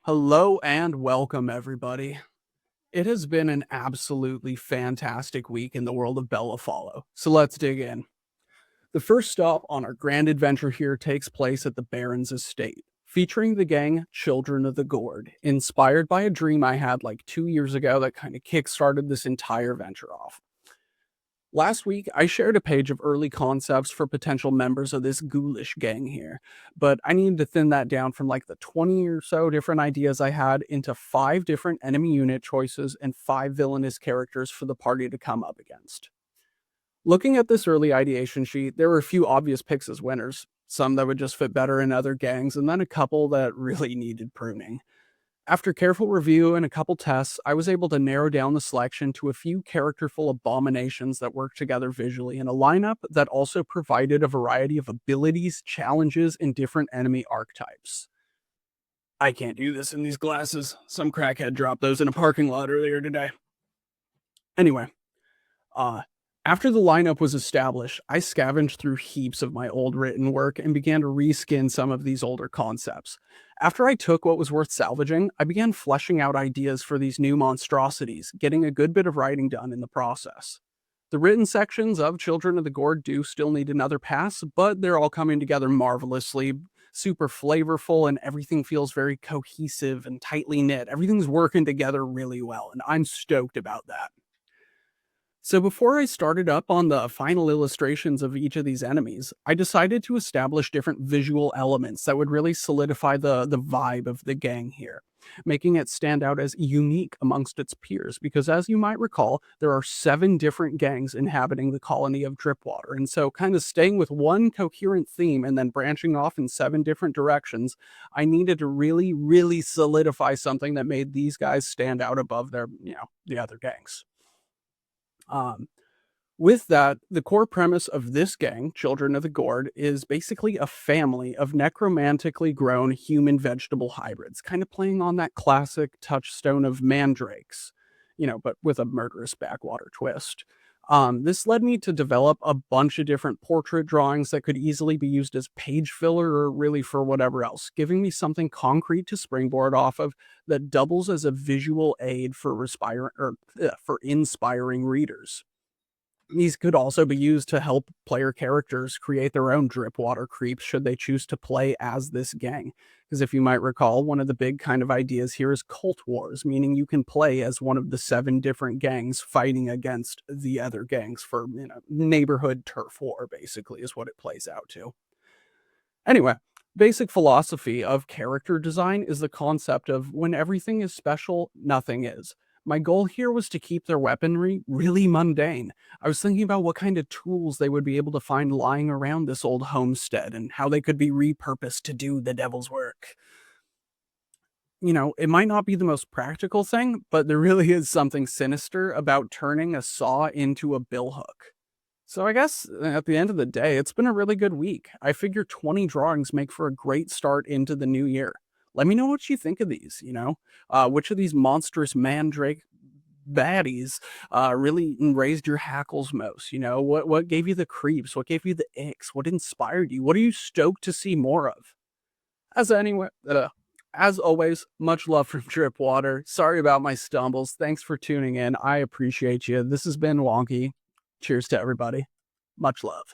Hello and welcome, everybody. It has been an absolutely fantastic week in the world of Bella Follow, so let's dig in. The first stop on our grand adventure here takes place at the Baron's estate, featuring the gang Children of the Gourd, inspired by a dream I had like 2 years ago that kind of kickstarted this entire venture off. Last week, I shared a page of early concepts for potential members of this ghoulish gang here, but I needed to thin that down from like the 20 or so different ideas I had into 5 different enemy unit choices and 5 villainous characters for the party to come up against. Looking at this early ideation sheet, there were a few obvious picks as winners, some that would just fit better in other gangs, and then a couple that really needed pruning. After careful review and a couple tests, I was able to narrow down the selection to a few characterful abominations that worked together visually in a lineup that also provided a variety of abilities, challenges, and different enemy archetypes. I can't do this in these glasses. Some crackhead dropped those in a parking lot earlier today. Anyway, uh, after the lineup was established, I scavenged through heaps of my old written work and began to reskin some of these older concepts. After I took what was worth salvaging, I began fleshing out ideas for these new monstrosities, getting a good bit of writing done in the process. The written sections of Children of the Gourd do still need another pass, but they're all coming together marvelously, super flavorful, and everything feels very cohesive and tightly knit. Everything's working together really well, and I'm stoked about that. So before I started up on the final illustrations of each of these enemies, I decided to establish different visual elements that would really solidify the vibe of the gang here, making it stand out as unique amongst its peers. Because as you might recall, there are 7 different gangs inhabiting the colony of Dripwater, and so kind of staying with one coherent theme and then branching off in 7 different directions, I needed to really solidify something that made these guys stand out above the other gangs. Um, with that, the core premise of this gang, Children of the Gourd, is basically a family of necromantically grown human vegetable hybrids, kind of playing on that classic touchstone of mandrakes, but with a murderous backwater twist. This led me to develop a bunch of different portrait drawings that could easily be used as page filler or really for whatever else, giving me something concrete to springboard off of that doubles as a visual aid for inspiring readers. These could also be used to help player characters create their own drip water creeps should they choose to play as this gang. Because if you might recall, one of the big kind of ideas here is cult wars, meaning you can play as one of the 7 different gangs fighting against the other gangs for, neighborhood turf war, basically, is what it plays out to. Anyway, basic philosophy of character design is the concept of when everything is special, nothing is. My goal here was to keep their weaponry really mundane. I was thinking about what kind of tools they would be able to find lying around this old homestead and how they could be repurposed to do the devil's work. It might not be the most practical thing, but there really is something sinister about turning a saw into a billhook. So I guess at the end of the day, it's been a really good week. I figure 20 drawings make for a great start into the new year. Let me know what you think of these, which of these monstrous mandrake baddies really raised your hackles most? What gave you the creeps? What gave you the icks? What inspired you? What are you stoked to see more of? As anyway, as always, much love from Dripwater. Sorry about my stumbles. Thanks for tuning in. I appreciate you. This has been Wonky. Cheers to everybody. Much love.